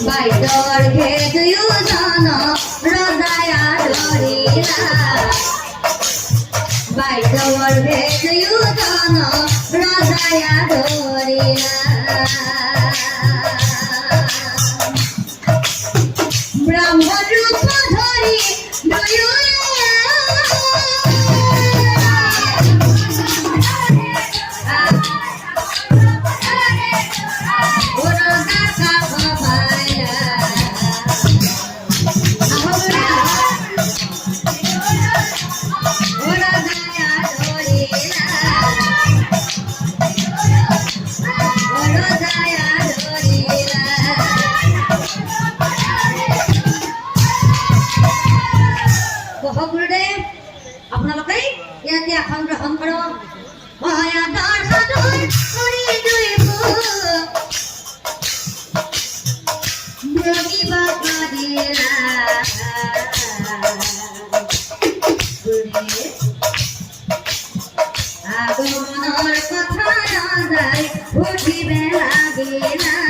বাইদর ভেদ জন রদায়া ধরিলা বাইদর ভেদ জন রদায়া ধরিলা ব্রহ্ম রূপ ধরি আপোনালোকে ইয়াতে আসন গ্ৰহণ কৰক আগমনৰ কথা নাযায় উঠিবে লাগিলা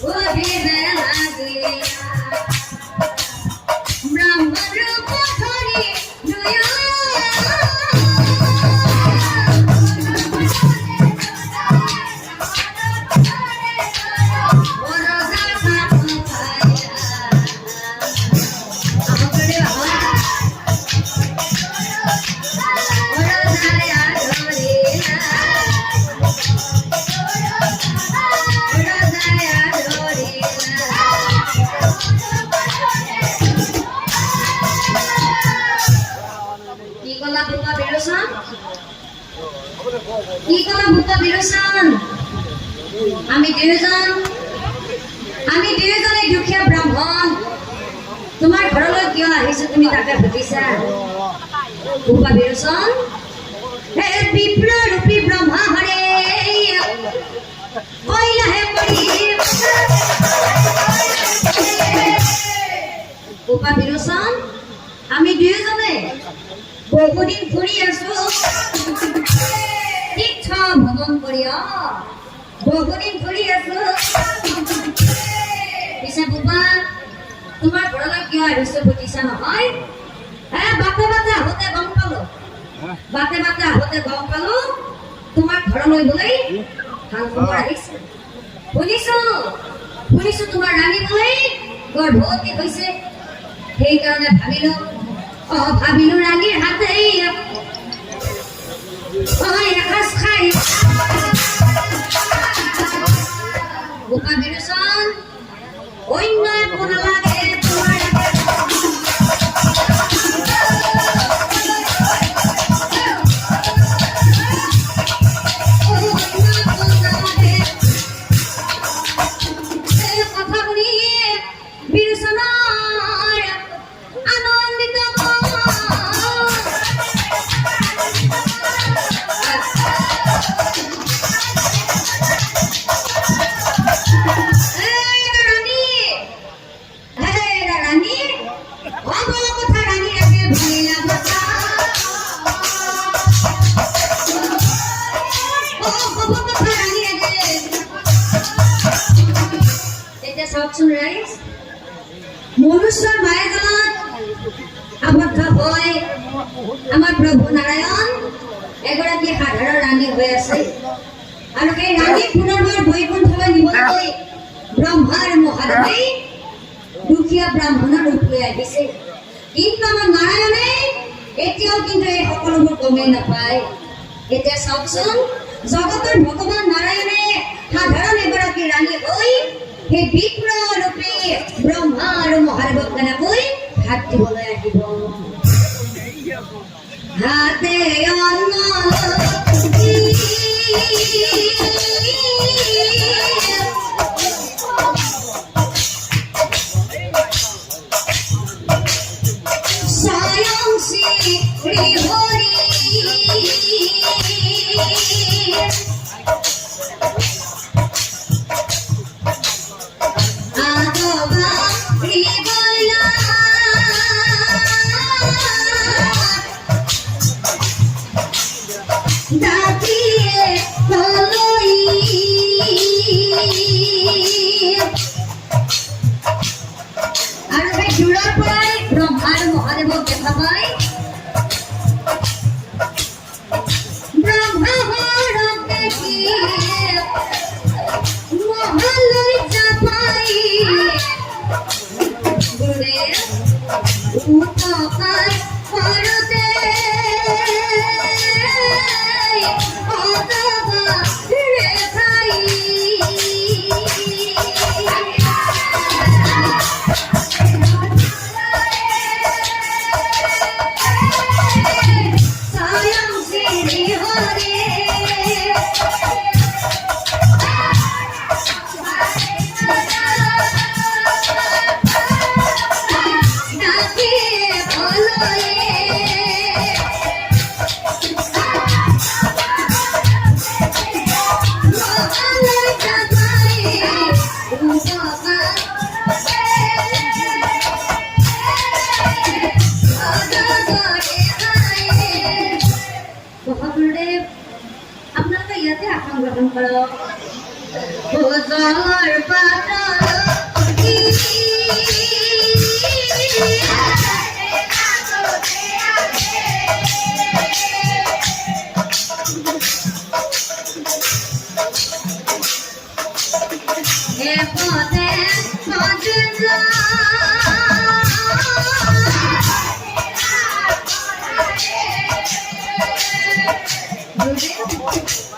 উঠিবে লাগিলা আমি দুয়োজনে দুখীয়া ব্ৰাহ্মণ তোমাৰ ঘৰলৈ কিয় আহিছো তুমি তাকে সুধিছা ভূপা বিৰোচন হে বিপ্ৰৰূপী ব্ৰহ্মা হৰে কৈলাহে পৰি ভূপা বিৰোচন আমি দুয়োজনে বহুদিন ফুৰি আছো ভ্ৰমণ কৰি বহুদিন ফুৰি আছো পিছে বুবা তোমাৰ ঘৰলৈ কিয় আহিছো সুধিছা নহয় বাটে বাটে আহোঁতে গম পালো তোমাৰ ঘৰলৈ বোলে ভাল খবৰ আহিছে শুনিছো তোমাৰ ৰাণী বোলে গৰ্ভৱতী হৈছে সেইকাৰণে ভাবিলো ৰাণীৰ হাতে এসাঁজ খাই ভূপা বিৰোচন অন্য একো নালাগে কথা শুনি বিৰোচনৰ আনন্দিত মনুষ্যৰ মায়াজালত আবদ্ধ হৈ আমাৰ প্ৰভু নাৰায়ণ এগৰাকী সাধাৰণ ৰাণী হৈ আছে আৰু সেই ৰাণী পুনৰবাৰ বৈকুণ্ঠলৈ নিবলৈ ব্ৰহ্মাৰ মহাদেৱে দুখীয়া ব্ৰাহ্মণৰ ৰূপ লৈ আহিছে কিন্তু আমাৰ নাৰায়ণে এতিয়াও কিন্তু এই সকলোবোৰ গমেই নাপায় এতিয়া চাওকচোন জগতৰ ভগৱান নাৰায়ণে সাধাৰণ এগৰাকী ৰাণী হৈ সেই বিপ্ৰ ৰূপে ব্ৰহ্মা আৰু মহাদেৱক কেনেকৈ ভাত দিবলৈ আহিব হাতে অন্ন স্বয়ং শ্ৰী হৰি ডাকিয়ে বলই আৰু সেই দূৰৰ পৰাই ব্ৰহ্মা আৰু মহাদেৱক দেখা পায় ব্ৰহ্মাহৰক দেখি মহালৈ জাপাই গুৰুদেৱ উপকাৰ কৰোঁতে অদবা ৰেখাই স্বয়ং শ্ৰী হৰে ডাকিয়ে বলয়ে মহালয় জাপাই উপকাৰ মহাগুৰুদেৱ আপোনালোকে ইয়াতে আসন গ্ৰহণ কৰক ভোজৰ পাতল এপদে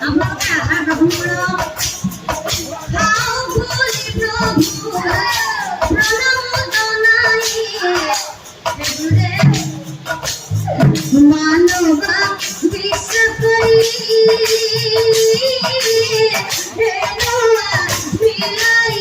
আপোনালোকে আহাৰ গ্ৰহণ কৰক খাও বুলি প্ৰভু প্ৰণৱ জনাই মানৱা বিশ্বাস কৰি মিলাই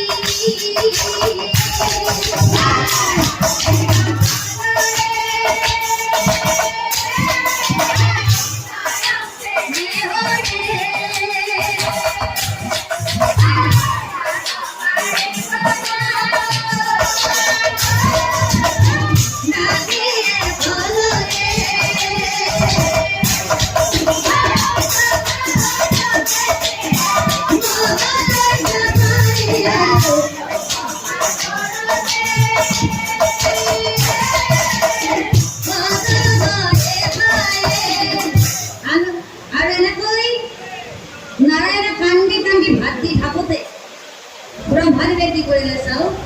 আৰু এনেকৈ নাৰায়ণে কান্দি কান্দি ভাত দি থাকোঁতে ব্ৰহ্মাদেৱে কি কৰিলে চাওক